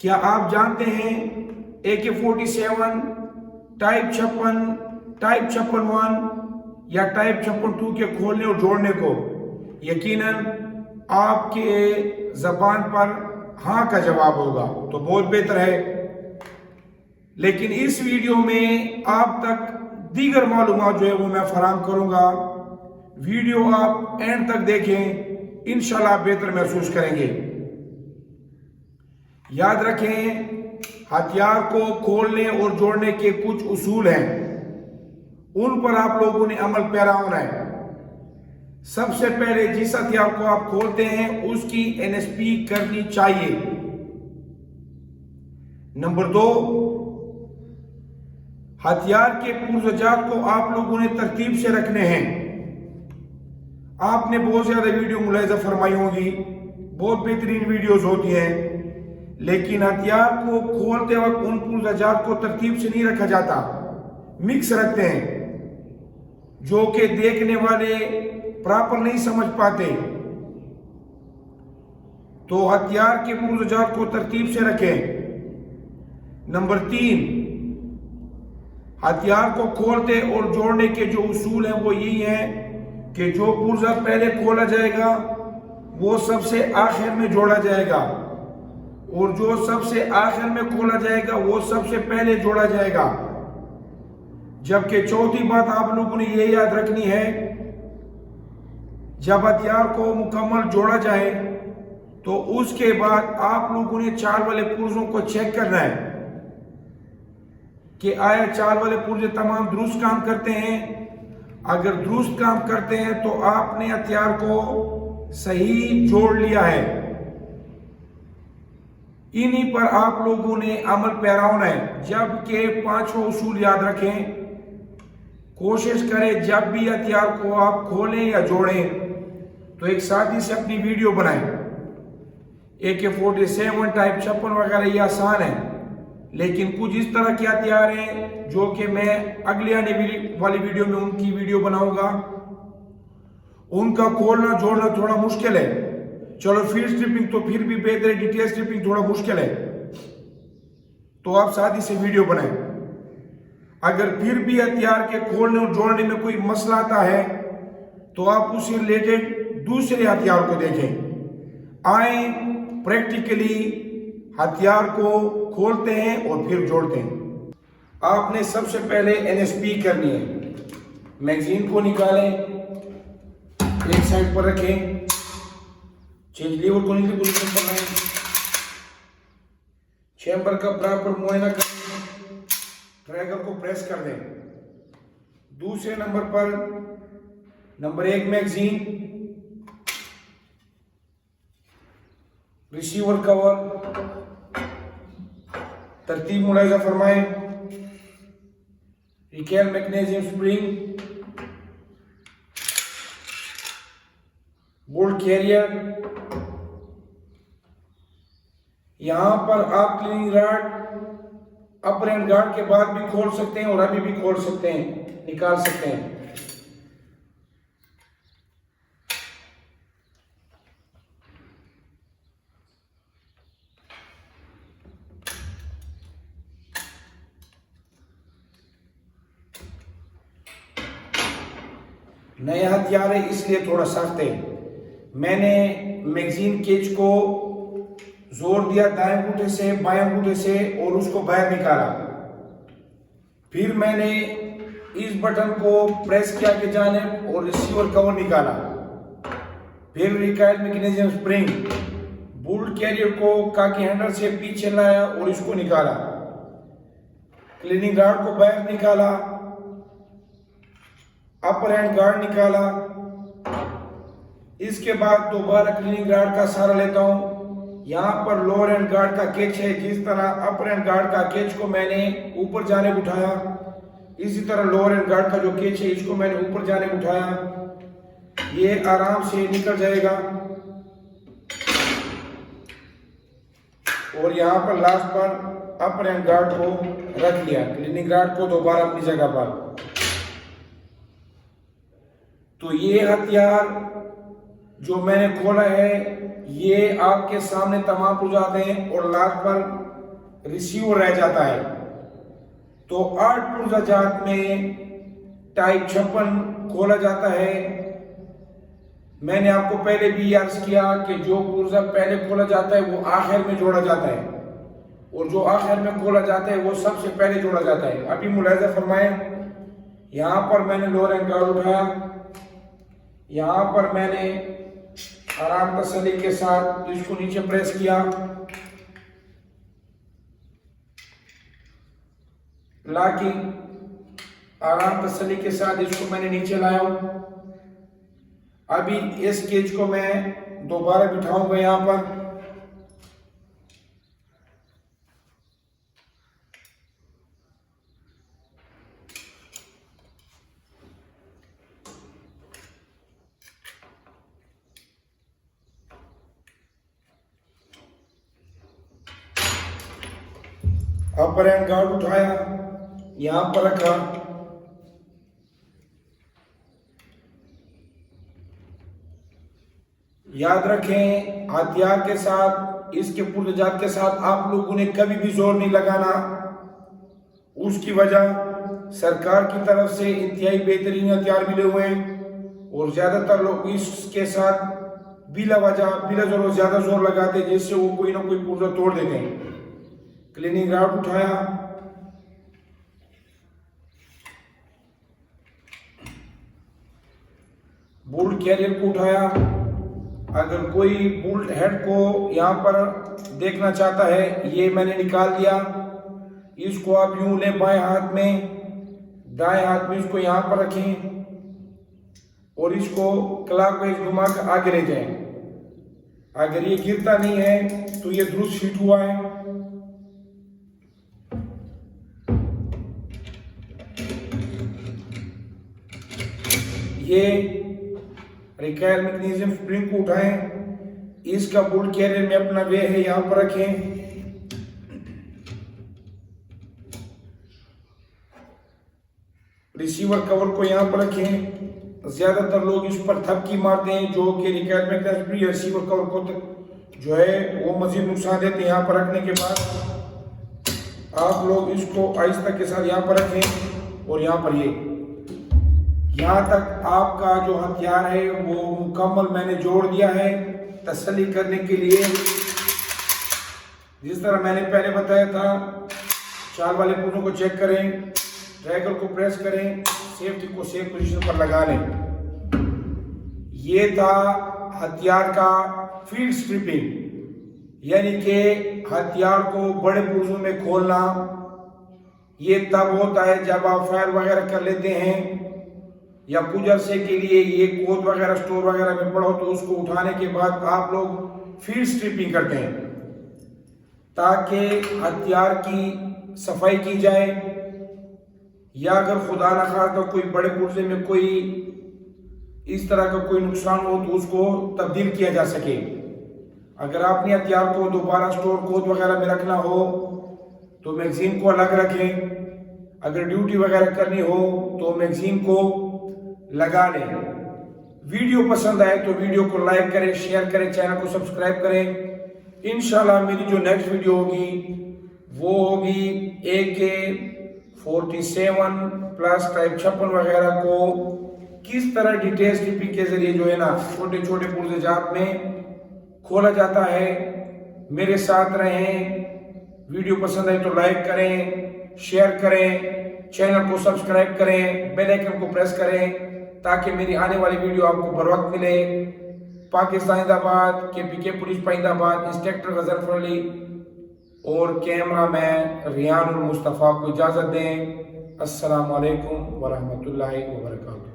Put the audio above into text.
क्या आप जानते हैं AK-47, टाइप 56, टाइप 56-1 या टाइप 56-2 के खोलने और जोड़ने को? यकीनन आपके जबान पर हाँ का जवाब होगा, तो बहुत बेहतर है। लेकिन इस वीडियो में आप तक दीगर मालूमात जो है वो मैं फराहम करूंगा। वीडियो आप एंड तक देखें, इंशाल्लाह बेहतर महसूस करेंगे। याद रखें, हथियार को खोलने और जोड़ने के कुछ उसूल हैं, उन पर आप लोगों ने अमल पैरा होना है। सबसे पहले जिस हथियार को आप खोलते हैं उसकी NSP करनी चाहिए। नंबर 2, हथियार के पुर्जजात को आप लोगों ने तरतीब से रखने हैं। आपने बहुत ज्यादा वीडियो मुलाहिजा फरमाई होगी, बहुत बेहतरीन वीडियोस होती हैं, लेकिन हथियार को खोलते वक्त उन पुर्जजात को तरतीब से नहीं रखा जाता, मिक्स रखते हैं, जो कि देखने वाले प्रॉपर नहीं समझ पाते। तो हथियार के पुर्जजात को तरतीब से रखें। नंबर 3, हथियार को खोलते और जोड़ने के जो उसूल हैं वो यही हैं कि जो पुर्जा पहले खोला जाएगा वो सबसे आखिर में जोड़ा जाएगा, और जो सबसे आखिर में खोला जाएगा वो सबसे पहले जोड़ा जाएगा। जबकि चौथी बात आप लोगों ने ये याद रखनी है, जब हथियार को मुकम्मल जोड़ा जाए तो उसके बाद आप लोगों ने चाल वाले पुर्जों को चेक करना है कि आया चाल वाले पुर्जे तमाम दुरुस्त काम करते हैं। अगर दुरुस्त काम करते हैं तो आपने हथियार को सही जोड़ लिया है। इन्हीं पर आप लोगों ने अमल पैरा होना है। जबकि 5वां उसूल याद रखें, कोशिश करें जब भी हथियार को आप खोलें या जोड़ें तो एक साथी से अपनी वीडियो बनाएं। AK-47, टाइप 56 वगैरह ये आसान है, लेकिन कुछ इस तरह के हथियार हैं जो कि मैं अगले आने वाली वीडियो में उनकी वीडियो बनाऊंगा। उनका खोलना जोड़ना थोड़ा मुश्किल है। चलो फील्ड स्ट्रिपिंग तो फिर भी बेहतर है, डिटेल स्ट्रिपिंग थोड़ा मुश्किल है, तो आप साथ ही से वीडियो बनाएं। अगर फिर भी हथियार के खोलने और जोड़ने में कोई मसला आता है तो आप उससे रिलेटेड दूसरे हथियार को देखें। आए प्रैक्टिकली हथियार को खोलते हैं और फिर जोड़ते हैं। आपने सबसे पहले NSP करनी है। मैगजीन को निकालें, एक साइड पर रखें, चेंज लीवर को नीचे पोजीशन पर लाएं, चैम्बर का प्रॉपर मुआयना करें, ट्रैगर को प्रेस कर दें। दूसरे नंबर पर नंबर 1 मैगजीन, रिसीवर कवर, तरतीब मुलाहिजा फरमाएं, रिकेल मैग्नीशियम स्प्रिंग, बोल्ट कैरियर। यहां पर आप cleaning rod upper and guard के बाद भी खोल सकते हैं और अभी भी खोल सकते हैं, निकाल सकते हैं। नए हथियार है इसलिए थोड़ा सख्त है। मैंने मैगजीन केज को जोर दिया दाएं अंगूठे से बाएं अंगूठे से और उसको बाहर निकाला। फिर मैंने इस बटन को प्रेस किया के जानिब और रिसीवर कवर निकाला। फिर रिकाइल मैग्नीशियम स्प्रिंग, बोल्ट कैरियर को काकी हैंडल से पीछे लाया और इसको निकाला। क्लीनिंग रॉड को बाहर निकाला, अपर हैंड गार्ड निकाला। इसके बाद दोबारा क्लीनिंग रॉड का सहारा लेता हूं। यहाँ पर लोअर हैंड गार्ड का केच है, जिस तरह अपर हैंड गार्ड का केच को मैंने ऊपर जाने उठाया, इसी तरह लोअर हैंड गार्ड का जो केच है इसको मैंने ऊपर जाने उठाया। ये आराम से निकल जाएगा। और यहाँ पर लास्ट पर अपर हैंड गार्ड को रख लिया, क्लीनिंग रॉड को दोबारा अपनी जगह पर। तो ये हथियार जो मैंने खोला है ये आपके सामने तमाम पुर्जे हैं और लास्ट पर रिसीवर रह जाता है। तो 8 पुर्जा जात में टाइप 56 खोला जाता है। मैंने आपको पहले भी अर्ज किया कि जो पुर्जा पहले खोला जाता है वो आखिर में जोड़ा जाता है, और जो आखिर में खोला जाता है वो सबसे पहले जोड़ा जाता है। अभी मुलाहिजा फरमाएं, यहाँ पर मैंने लोअर एंड गार्ड उठाया, यहाँ पर मैंने आराम तसल्ली के साथ इसको नीचे प्रेस किया, लाकि आराम तसल्ली के साथ इसको मैंने नीचे लाया हूं। अभी इस केज को मैं दोबारा बिठाऊंगा यहाँ पर। अपर एंड गार्ड उठाया, यहां पर रखा, याद रखें हथियार के साथ, इसके पुर्जात के साथ आप लोगों ने कभी भी जोर नहीं लगाना। उसकी वजह सरकार की तरफ से इंतहाई बेहतरीन हथियार मिले हुए हैं, और ज्यादातर लोग इसके साथ बिला वजह बिला जरूरत ज्यादा जोर लगाते हैं, जिससे वो कोई ना कोई पुर्जा तोड़ देते हैं। क्लीनिंग रॉड उठाया, बोल्ट कैरियर को उठाया। अगर कोई बोल्ट हेड को यहाँ पर देखना चाहता है, ये मैंने निकाल दिया। इसको आप यूं लें बाएं हाथ में, दाएं हाथ में इसको यहाँ पर रखें और इसको क्लॉकवाइज घुमा कर आगे ले जाएं। अगर ये गिरता नहीं है तो ये दुरुस्त फिट हुआ है। ये रिकॉइल मैकेनिज्म स्प्रिंग को उठाएं, इसका बोल्ट कैरियर में अपना वे है, यहां पर रखें। रिसीवर कवर को यहां पर रखें। ज्यादातर लोग इस पर थपकी मारते हैं, जो कि रिकॉइल मैकेनिज्म रिसीवर कवर को जो है वो मजीद नुकसान देते हैं। यहां पर रखने के बाद आप लोग इसको आहिस्ता के साथ यहां पर रखें, और यहां पर ये यहाँ तक आपका जो हथियार है वो मुकम्मल मैंने जोड़ दिया है। तसल्ली करने के लिए जिस तरह मैंने पहले बताया था, चाल वाले पुर्जों को चेक करें, ट्रैगर को प्रेस करें, सेफ्टी को सेफ पोजीशन पर लगा लें। ये था हथियार का फील्ड स्ट्रिपिंग, यानी कि हथियार को बड़े पुर्जों में खोलना। ये तब होता है जब आप फायर वगैरह कर लेते हैं, या कुछ अरसे के लिए ये कोट वगैरह स्टोर वगैरह में पड़ा हो, तो उसको उठाने के बाद आप लोग फील्ड स्ट्रिपिंग करते हैं, ताकि हथियार की सफाई की जाए, या अगर खुदा न खास्ता कोई बड़े पुर्जे में कोई इस तरह का कोई नुकसान हो तो उसको तब्दील किया जा सके। अगर आपने हथियार को दोबारा स्टोर कोट वगैरह में रखना हो तो मैगजीन को अलग रखें। अगर ड्यूटी वगैरह करनी हो तो मैगजीन को लगा लें। वीडियो पसंद आए तो वीडियो को लाइक करें, शेयर करें, चैनल को सब्सक्राइब करें। इंशाल्लाह मेरी जो नेक्स्ट वीडियो होगी वो होगी AK-47 प्लस टाइप 56 वगैरह को किस तरह डिटेल स्ट्रिपिंग के जरिए जो है ना छोटे छोटे पुर्जे जात में खोला जाता है। मेरे साथ रहें। वीडियो पसंद आए तो लाइक करें, शेयर करें, चैनल को सब्सक्राइब करें, बेल आइकन को प्रेस करें, ताकि मेरी आने वाली वीडियो आपको बर वक्त मिले। पाकिस्तान जिंदाबाद, KPK पुलिस पाइंदाबाद, इंस्पेक्टर गजनफर अली और कैमरा मैन रियान मुस्तफ़ा को इजाज़त दें। अस्सलाम वालेकुम वरहमतुल्लाहि वबरकातुहू।